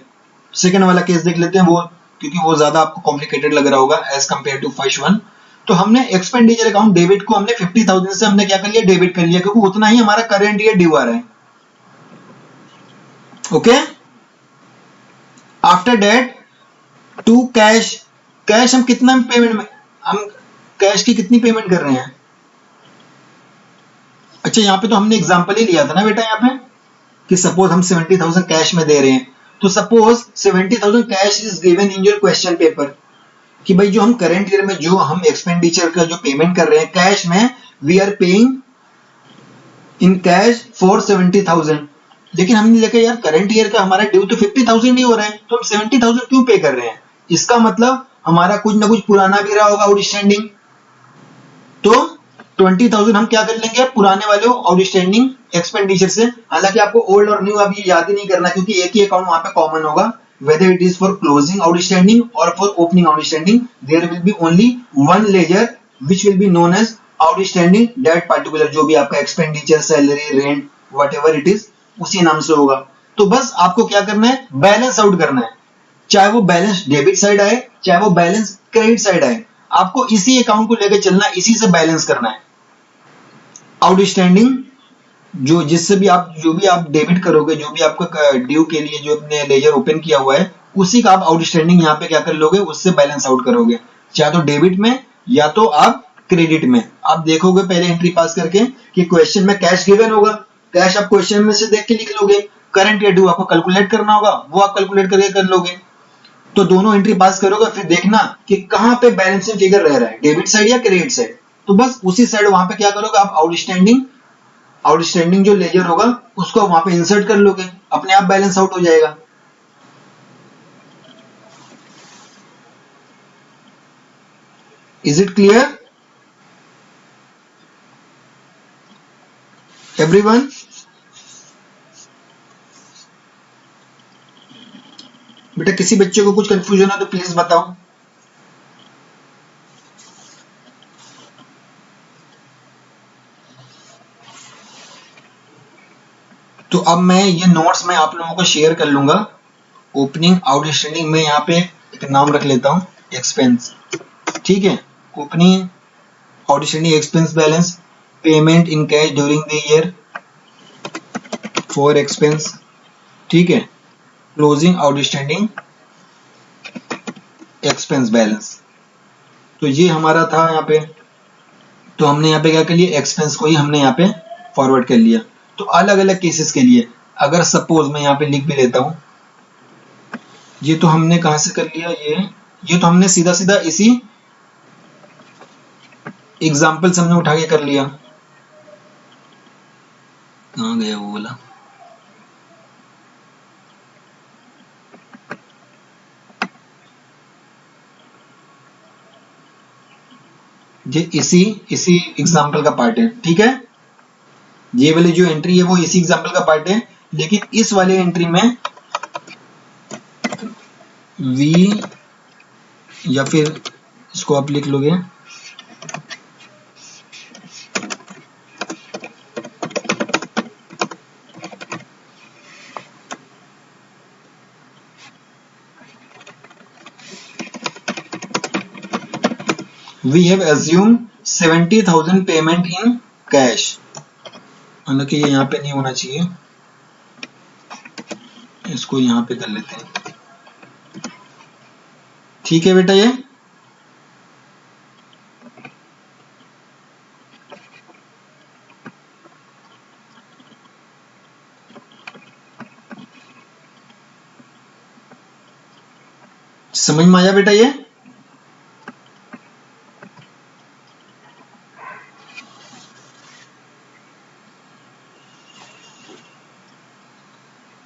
A: सेकंड वाला केस देख लेते हैं, वो क्योंकि वो ज्यादा आपको कॉम्प्लिकेटेड लग रहा होगा as compare to first one. तो हमने एक्सपेंडिचर अकाउंट डेबिट को हमने 50,000 से हमने क्या कर लिया? डेबिट कर लिया, क्योंकि उतना ही हमारा करंट ईयर ड्यू आ रहा है, okay? After that to cash हम कितना पेमेंट में, हम कैश की कितनी पेमेंट कर रहे हैं? अच्छा, यहाँ पे तो हमने एग्जांपल ही लिया था ना बेटा, यहाँ पे कि सपोज हम 70,000 कैश में दे रहे हैं, तो suppose 70,000 cash is given in your question paper कि भाई जो हम करंट ईयर में जो हम एक्सपेंडिचर का जो पेमेंट कर रहे हैं कैश में, we are paying in cash for 70,000, लेकिन हमने देखा यार करंट ईयर का हमारा ड्यू तो 50,000 ही हो रहा है, तो हम 70,000 क्यों पे कर रहे हैं? इसका मतलब हमारा कुछ ना कुछ पुराना भी रहा होगा आउटस्टैंडिंग, तो 20,000 हम क्या कर लेंगे? पुराने वाले आउटस्टैंडिंग एक्सपेंडिचर से। हालांकि आपको ओल्ड और न्यू अभी याद ही नहीं करना, क्योंकि एक ही अकाउंट वहां पे कॉमन होगा, whether it is for closing outstanding or for opening outstanding, there will be only one ledger which will be known as outstanding that particular, जो भी आपका expenditure, salary, rent, whatever it is, उसी नाम से होगा। तो बस आपको क्या करना है? बैलेंस आउट करना है, चाहे वो बैलेंस डेबिट साइड आए चाहे वो बैलेंस क्रेडिट साइड आए, आपको इसी अकाउंट को लेकर चलना, इसी से बैलेंस करना है। आउटस्टैंडिंग जो जिससे भी आप जो भी आप डेबिट करोगे, जो भी आपका ड्यू के लिए जो अपने लेजर ओपन किया हुआ है, उसी का आप आउटस्टैंडिंग यहाँ पे क्या कर लोगे, उससे बैलेंस आउट करोगे, चाहे तो डेबिट में या तो आप क्रेडिट में। आप देखोगे पहले एंट्री पास करके कि क्वेश्चन में कैश गिवन होगा, कैश आप क्वेश्चन में से देख के लिख लोगे, करंट या ड्यू आपको कैलकुलेट करना होगा, वो आप कैलकुलेट करके कर लोगे। तो दोनों एंट्री पास करोगे, फिर देखना कि कहाँ पे बैलेंसिंग फिगर रह रहा है, डेबिट साइड या क्रेडिट साइड। तो बस उसी साइड वहां पे क्या करोगे आप, आउटस्टैंडिंग जो लेजर होगा उसको वहां पे इंसर्ट कर लोगे, अपने आप बैलेंस आउट हो जाएगा। Is it clear everyone? बेटा किसी बच्चे को कुछ कंफ्यूजन है तो प्लीज बताओ। तो अब मैं ये नोट्स में आप लोगों को शेयर कर लूंगा। ओपनिंग आउटस्टैंडिंग में यहाँ पे एक नाम रख लेता हूँ, एक्सपेंस, ठीक है। Opening outstanding expense balance, payment in cash during the year for expense, ठीक है। क्लोजिंग आउटस्टैंडिंग एक्सपेंस बैलेंस, तो ये हमारा था यहाँ पे। तो हमने यहाँ पे क्या कर लिया, एक्सपेंस को ही हमने यहाँ पे फॉरवर्ड कर लिया। तो अलग अलग केसेस के लिए अगर सपोज मैं यहाँ पे लिख भी लेता हूँ, ये तो हमने कहां से कर लिया, ये तो हमने सीधा सीधा इसी एग्जाम्पल से हमने उठा के कर लिया। कहाँ गया वो वाला, ये इसी इसी एग्जाम्पल का पार्ट है, ठीक है। ये वाली जो एंट्री है वो इसी एग्जाम्पल का पार्ट है, लेकिन इस वाले एंट्री में वी, या फिर इसको आप लिख लोगे we have assumed 70,000 payment in cash. हालांकि ये यहाँ पे नहीं होना चाहिए, इसको यहाँ पे कर लेते हैं, ठीक है बेटा। ये समझ में आया बेटा? ये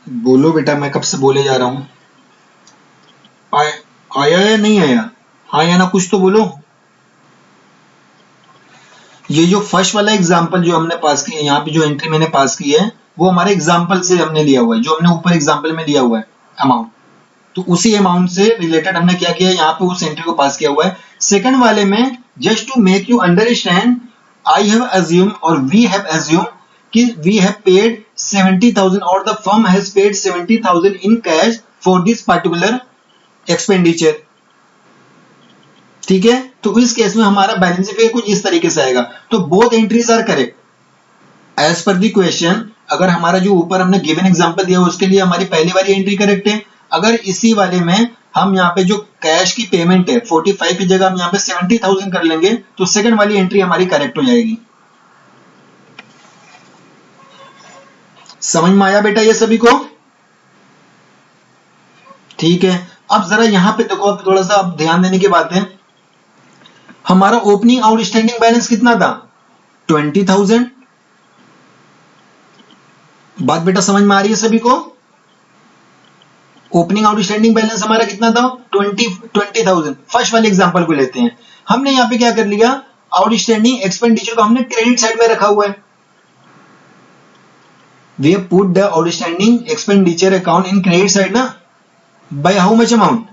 A: बोलो बेटा, मैं कब से बोले जा रहा हूं। आया या नहीं आया? हाँ या ना, कुछ तो बोलो। ये जो फर्स्ट वाला एग्जाम्पल जो हमने पास किया, यहाँ पे जो एंट्री मैंने पास की है वो हमारे एग्जाम्पल से हमने लिया हुआ है, जो हमने ऊपर एग्जाम्पल में लिया हुआ है अमाउंट, तो उसी अमाउंट से रिलेटेड हमने क्या किया, यहाँ पे उस एंट्री को पास किया हुआ है। सेकंड वाले में just to make you understand, I have assume और वी हैव अज्यूम कि वी हैव पेड 70,000 और the firm has paid 70,000 in cash for this particular expenditure, ठीक है। तो इस केस में हमारा बैलेंस फिगर कुछ इस तरीके से आएगा। तो both entries are correct as per the question. अगर हमारा जो ऊपर हमने गिवन एग्जांपल दिया उसके लिए हमारी पहली वाली एंट्री करेक्ट है। अगर इसी वाले में हम यहाँ पे जो कैश की पेमेंट है 45 की जगह हम यहाँ पे 70,000 कर लेंगे, तो सेकंड वाली एंट्री हमारी करेक्ट हो जाएगी। समझ में आया बेटा ये सभी को? ठीक है। अब जरा यहाँ पे देखो, अब थोड़ा सा अब ध्यान देने की बात है। हमारा ओपनिंग आउटस्टैंडिंग बैलेंस कितना था? 20,000। बात बेटा समझ में आ रही है सभी को? ओपनिंग आउटस्टैंडिंग बैलेंस हमारा कितना था? 20,000। फर्स्ट वाले एग्जांपल को लेते हैं। हमने यहाँ पे क्या कर लिया, आउटस्टैंडिंग एक्सपेंडिचर को हमने क्रेडिट साइड में रखा हुआ है। We have put the outstanding expenditure account in credit side ना, बाय हाउ मच अमाउंट?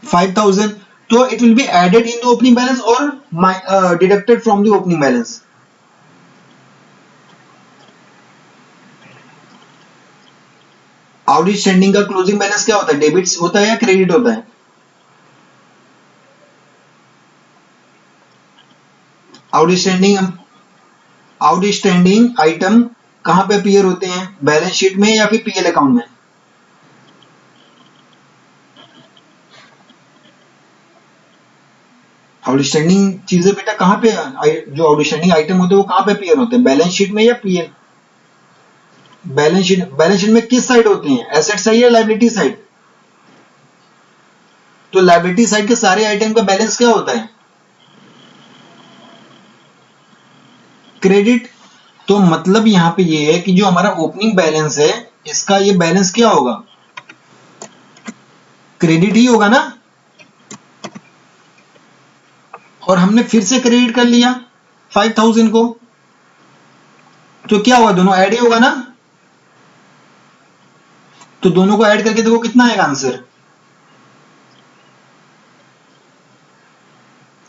A: 5,000। तो it will be added in the opening balance और deducted from the opening balance. Outstanding का क्लोजिंग बैलेंस क्या होता है, डेबिट होता है या क्रेडिट होता है? आउटस्टैंडिंग आउटस्टैंडिंग आइटम कहाँ पे अपीयर होते हैं, बैलेंस शीट में या फिर पीएल अकाउंट में? आउटस्टैंडिंग चीजें बेटा कहाँ पे, जो आउटस्टैंडिंग आइटम होते हैं वो कहाँ पे अपीयर होते हैं, बैलेंस शीट में या पीएल? बैलेंस शीट में किस साइड होते हैं, एसेट साइड या लायबिलिटी साइड? तो लायबिलिटी साइड के सारे आइटम का बैलेंस क्या होता है, क्रेडिट। तो मतलब यहां पे ये है कि जो हमारा ओपनिंग बैलेंस है इसका ये बैलेंस क्या होगा, क्रेडिट ही होगा ना। और हमने फिर से क्रेडिट कर लिया 5000 को, तो क्या होगा, दोनों ऐड ही होगा ना। तो दोनों को ऐड करके देखो कितना आएगा आंसर,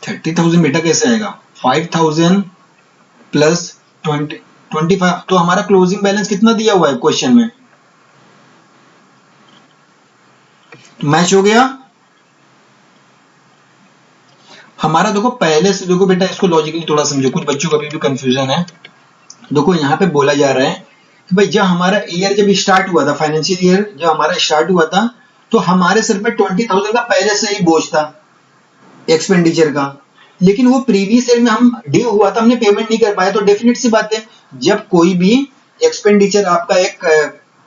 A: 30,000 बेटा कैसे आएगा, 5000 प्लस 25। तो हमारा क्लोजिंग बैलेंस कितना दिया हुआ है क्वेश्चन में, मैच हो गया हमारा। देखो पहले से देखो बेटा, इसको लॉजिकली थोड़ा समझो, कुछ बच्चों को अभी भी कंफ्यूजन है। देखो यहाँ पे बोला जा रहा है कि भाई जब हमारा ईयर जब स्टार्ट हुआ था, फाइनेंशियल ईयर जब हमारा स्टार्ट हुआ था, तो हमारे सिर पे 20,000 का पहले से ही बोझ था एक्सपेंडिचर का। लेकिन वो प्रीवियस ईयर में हम ड्यू हुआ था, हमने पेमेंट नहीं कर पाया। तो डेफिनेट सी बात है, जब कोई भी एक्सपेंडिचर आपका एक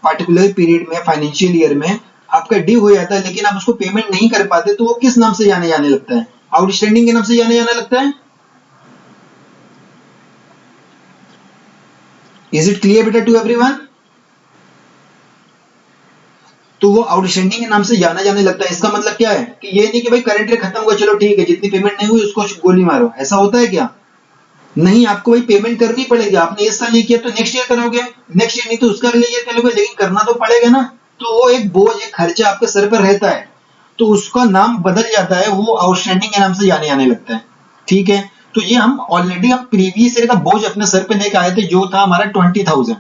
A: पार्टिकुलर पीरियड में, फाइनेंशियल ईयर में आपका ड्यू हो जाता है, लेकिन आप उसको पेमेंट नहीं कर पाते, तो वो किस नाम से जाने लगता है, आउटस्टैंडिंग के नाम से जाने लगता है। इज इट क्लियर बेटा टू एवरीवन? तो वो आउटस्टैंडिंग के नाम से जाने लगता है। इसका मतलब क्या है कि ये नहीं कि भाई करंट ईयर खत्म हुआ चलो ठीक है, जितनी पेमेंट नहीं हुई उसको गोली मारो, ऐसा होता है क्या? नहीं, आपको भाई पेमेंट करनी पड़ेगी। आपने इस साल नहीं किया तो नेक्स्ट ईयर करोगे, नेक्स्ट ईयर नहीं तो उसका अगले ईयर करोगे, लेकिन करना तो पड़ेगा ना। तो वो एक बोझ, एक खर्चा आपके सर पर रहता है, तो उसका नाम बदल जाता है, वो आउटस्टैंडिंग के नाम से जाने लगता है। ठीक है, तो ये हम ऑलरेडी हम प्रीवियस ईयर का बोझ अपने सर पे लेके आए थे, जो था हमारा 20,000।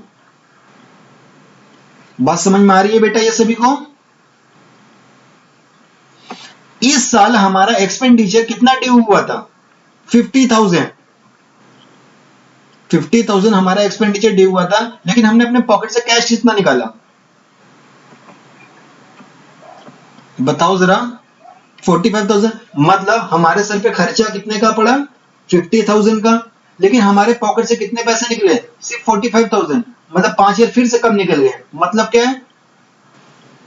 A: बात समझ में आ रही है बेटा ये सभी को? इस साल हमारा एक्सपेंडिचर कितना ड्यू हुआ था, 50,000। 50,000 हमारा एक्सपेंडिचर ड्यू हुआ था, लेकिन हमने अपने पॉकेट से कैश कितना निकाला, बताओ जरा, 45,000। मतलब हमारे सर पे खर्चा कितने का पड़ा, 50,000 का, लेकिन हमारे पॉकेट से कितने पैसे निकले, सिर्फ 45,000। मतलब 5 ईयर फिर से कम निकल गए। मतलब क्या है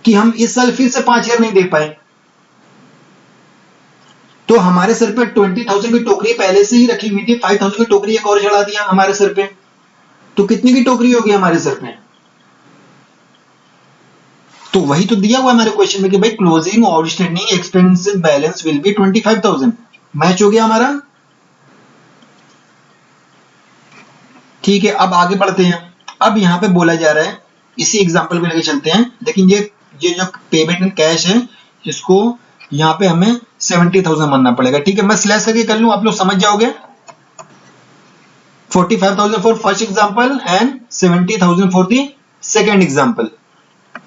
A: कि हम इस साल फिर से 5 ईयर नहीं दे पाए। तो हमारे सर पे 20,000 की टोकरी पहले से ही रखी हुई थी, 5,000 की टोकरी एक और चढ़ा दिया हमारे सर पे, तो कितनी की टोकरी होगी हमारे सर पे। तो वही तो दिया हुआ हमारे क्वेश्चन में कि भाई closing outstanding expensive balance will be 25,000। Match हो गया हमारा। ठीक है, अब आगे बढ़ते हैं। अब यहाँ पे बोला जा रहा है, इसी एग्जांपल को लेके चलते हैं, लेकिन ये जो पेमेंट इन कैश है, इसको यहाँ पे हमें 70,000 मानना पड़ेगा। ठीक है, मैं स्लैश करके कर लूं, आप लोग समझ जाओगे। 45,000 for first example and 70,000 for the second example.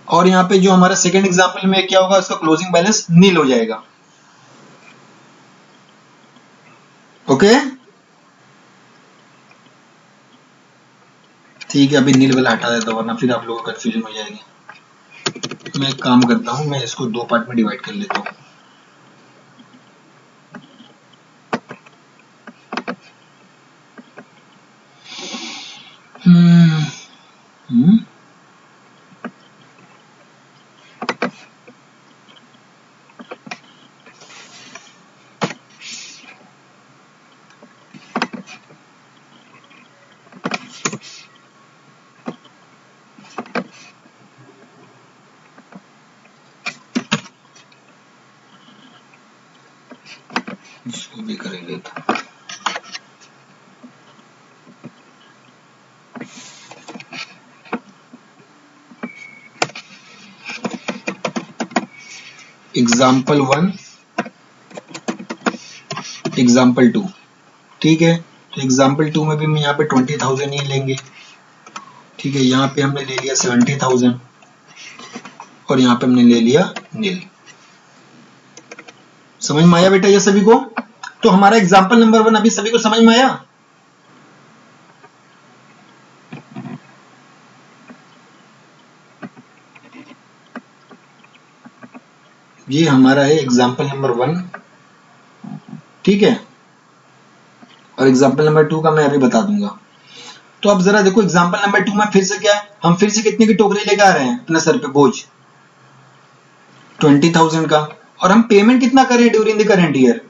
A: और यहाँ पे जो हमारा सेकेंड एग्जाम्पल में क्या होगा, उसका क्लोजिंग बैलेंस नील हो जाएगा। ओके, ठीक है, अभी नील वाला हटा देता हूं, वरना फिर आप लोगों को कंफ्यूजन हो जाएगी। मैं एक काम करता हूं, मैं इसको दो पार्ट में डिवाइड कर लेता हूं। इसको भी करेंगे तो एग्जाम्पल 1, एग्जाम्पल 2। ठीक है, तो एग्जाम्पल 2 में भी हम यहाँ पे 20,000 ही लेंगे। ठीक है, यहाँ पे हमने ले लिया 70,000 और यहाँ पे हमने ले लिया नील। समझ में आया बेटा ये सभी को? तो हमारा एग्जाम्पल नंबर 1 अभी सभी को समझ में आया? ये हमारा है एग्जाम्पल नंबर 1, ठीक है, और एग्जाम्पल नंबर 2 का मैं अभी बता दूंगा। तो अब जरा देखो एग्जाम्पल नंबर 2 में फिर से क्या है, हम फिर से कितने की टोकरी लेकर आ रहे हैं अपने सर पे बोझ, 20,000 का, और हम पेमेंट कितना करें ड्यूरिंग द करेंट ईयर,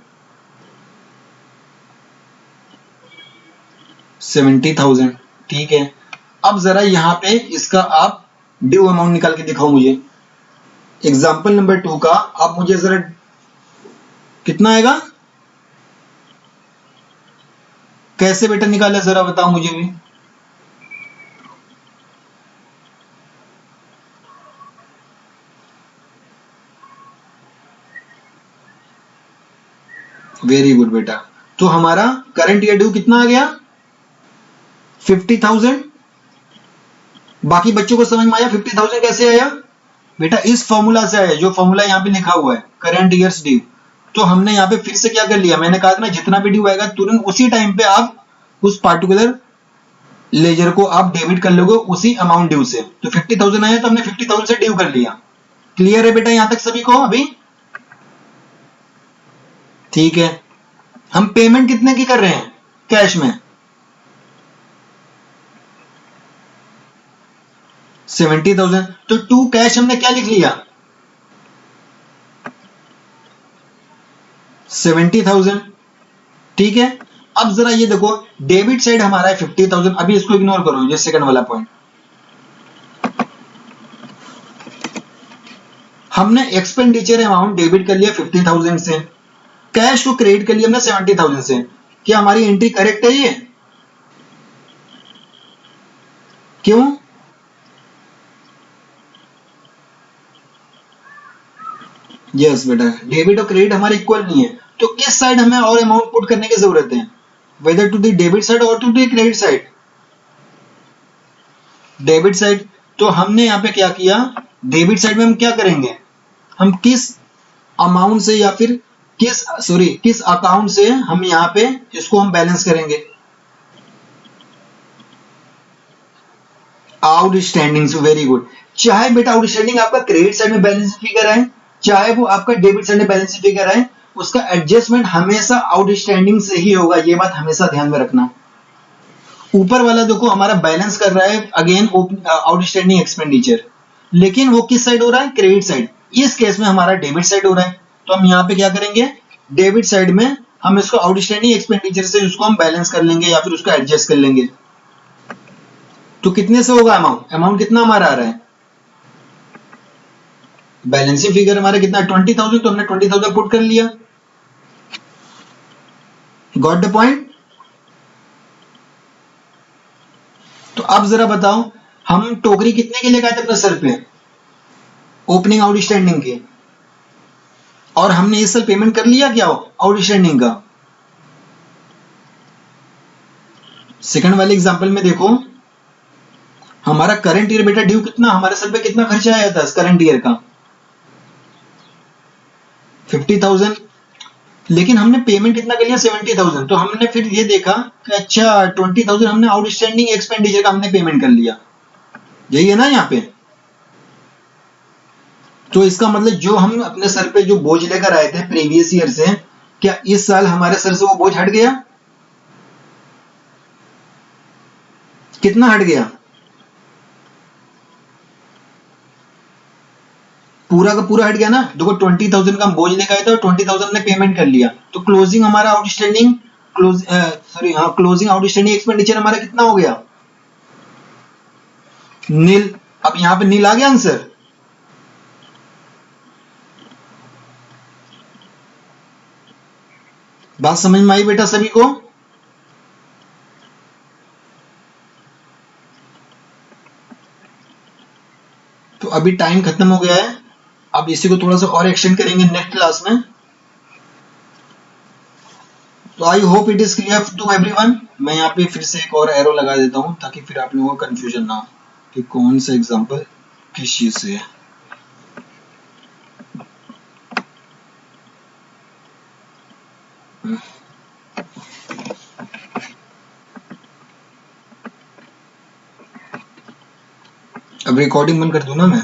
A: 70,000, ठीक है। अब जरा यहाँ पे इसका आप ड्यू अमाउंट निकाल के दिखाओ मुझे। एग्जाम्पल नंबर 2 का आप मुझे जरा कितना आएगा, कैसे बेटा निकाला जरा बताओ मुझे भी। वेरी गुड बेटा। तो हमारा करंट ईयर ड्यू कितना आ गया, 50,000। बाकी बच्चों को समझ में आया 50,000 कैसे आया बेटा, इस फॉर्मूला से आया, जो फॉर्मूला यहाँ पे लिखा हुआ है करंट ईयर्स ड्यू। तो हमने यहाँ पे फिर से क्या कर लिया, मैंने कहा था ना जितना भी ड्यू आएगा तुरंत उसी टाइम पे आप उस पार्टिकुलर लेजर को आप डेबिट कर लोगे उसी अमाउंट ड्यू से। तो 50,000 आया तो हमने 50,000 से ड्यू कर लिया। क्लियर है बेटा यहां तक सभी को अभी, ठीक है। हम पेमेंट कितने की कर रहे हैं कैश में, 70,000। तो टू कैश हमने क्या लिख लिया, 70,000, ठीक है। अब जरा ये देखो डेबिट साइड हमारा है 50,000, अभी इसको इग्नोर करो, ये सेकंड वाला पॉइंट। हमने एक्सपेंडिचर अमाउंट डेबिट कर लिया 50,000 से, कैश को क्रेडिट कर लिया हमने 70,000 से। क्या हमारी एंट्री करेक्ट है ये, क्यों, यस बेटा, डेबिट और क्रेडिट हमारे इक्वल नहीं है, तो किस साइड हमें और अमाउंट पुट करने की जरूरत है, whether to the debit side और to the credit side, debit side. तो हमने यहाँ पे क्या किया, डेबिट साइड में हम क्या करेंगे, हम किस अमाउंट से या फिर किस अकाउंट से हम यहाँ पे इसको हम बैलेंस करेंगे, आउटस्टैंडिंग से, वेरी गुड। चाहे बेटा आउटस्टैंडिंग आपका क्रेडिट साइड में बैलेंस फिगर है, चाहे वो आपका डेबिट साइड में बैलेंस फिगर है, उसका एडजस्टमेंट हमेशा आउटस्टैंडिंग से ही होगा, ये बात हमेशा ध्यान में रखना। ऊपर वाला देखो हमारा बैलेंस कर रहा है अगेन आउटस्टैंडिंग एक्सपेंडिचर, लेकिन वो किस साइड हो रहा है, क्रेडिट साइड। इस केस में हमारा डेबिट साइड हो रहा है, तो हम यहाँ पे क्या करेंगे, डेबिट साइड में हम इसको आउटस्टैंडिंग एक्सपेंडिचर से उसको हम बैलेंस कर लेंगे या फिर उसको एडजस्ट कर लेंगे। तो कितने से होगा अमाउंट, अमाउंट कितना हमारा आ रहा है, बैलेंसिंग फिगर हमारा कितना 20,000, तो हमने 20,000 पुट कर लिया। Got the point. तो अब जरा बताओ हम टोकरी कितने के लेकर आए थे अपने सर पे, ओपनिंग आउटस्टैंडिंग के, और हमने इस साल पेमेंट कर लिया क्या आउटस्टैंडिंग का। सेकंड वाले एग्जांपल में देखो हमारा करंट ईयर बेटा ड्यू कितना, हमारे सर पे कितना खर्चा आया था करंट ईयर का, 50,000, लेकिन हमने पेमेंट कितना कर लिया 70,000। तो हमने फिर ये देखा कि अच्छा 20,000 हमने आउटस्टैंडिंग एक्सपेंडिचर का हमने पेमेंट कर लिया, यही है ना यहाँ पे। तो इसका मतलब जो हम अपने सर पे जो बोझ लेकर आए थे प्रीवियस ईयर से, क्या इस साल हमारे सर से वो बोझ हट गया, कितना हट गया, पूरा का पूरा हट गया ना। देखो 20,000 का हम बोझ लेकर आए थे और 20,000 ने पेमेंट कर लिया, तो क्लोजिंग हमारा आउटस्टैंडिंग क्लोजिंग आउटस्टैंडिंग एक्सपेंडिचर हमारा कितना हो गया, नील। अब यहाँ पे नील आ गया आंसर। बात समझ में आई बेटा सभी को। तो अभी टाइम खत्म हो गया है, अब इसी को थोड़ा सा और एक्सटेंड करेंगे नेक्स्ट क्लास में। तो I hope it is clear to everyone. मैं यहाँ पे फिर से एक और एरो लगा देता हूँ ताकि फिर आप लोगों को कंफ्यूजन ना हो कि कौन सा एग्जांपल किस चीज से है। अब रिकॉर्डिंग बंद कर दूं ना मैं।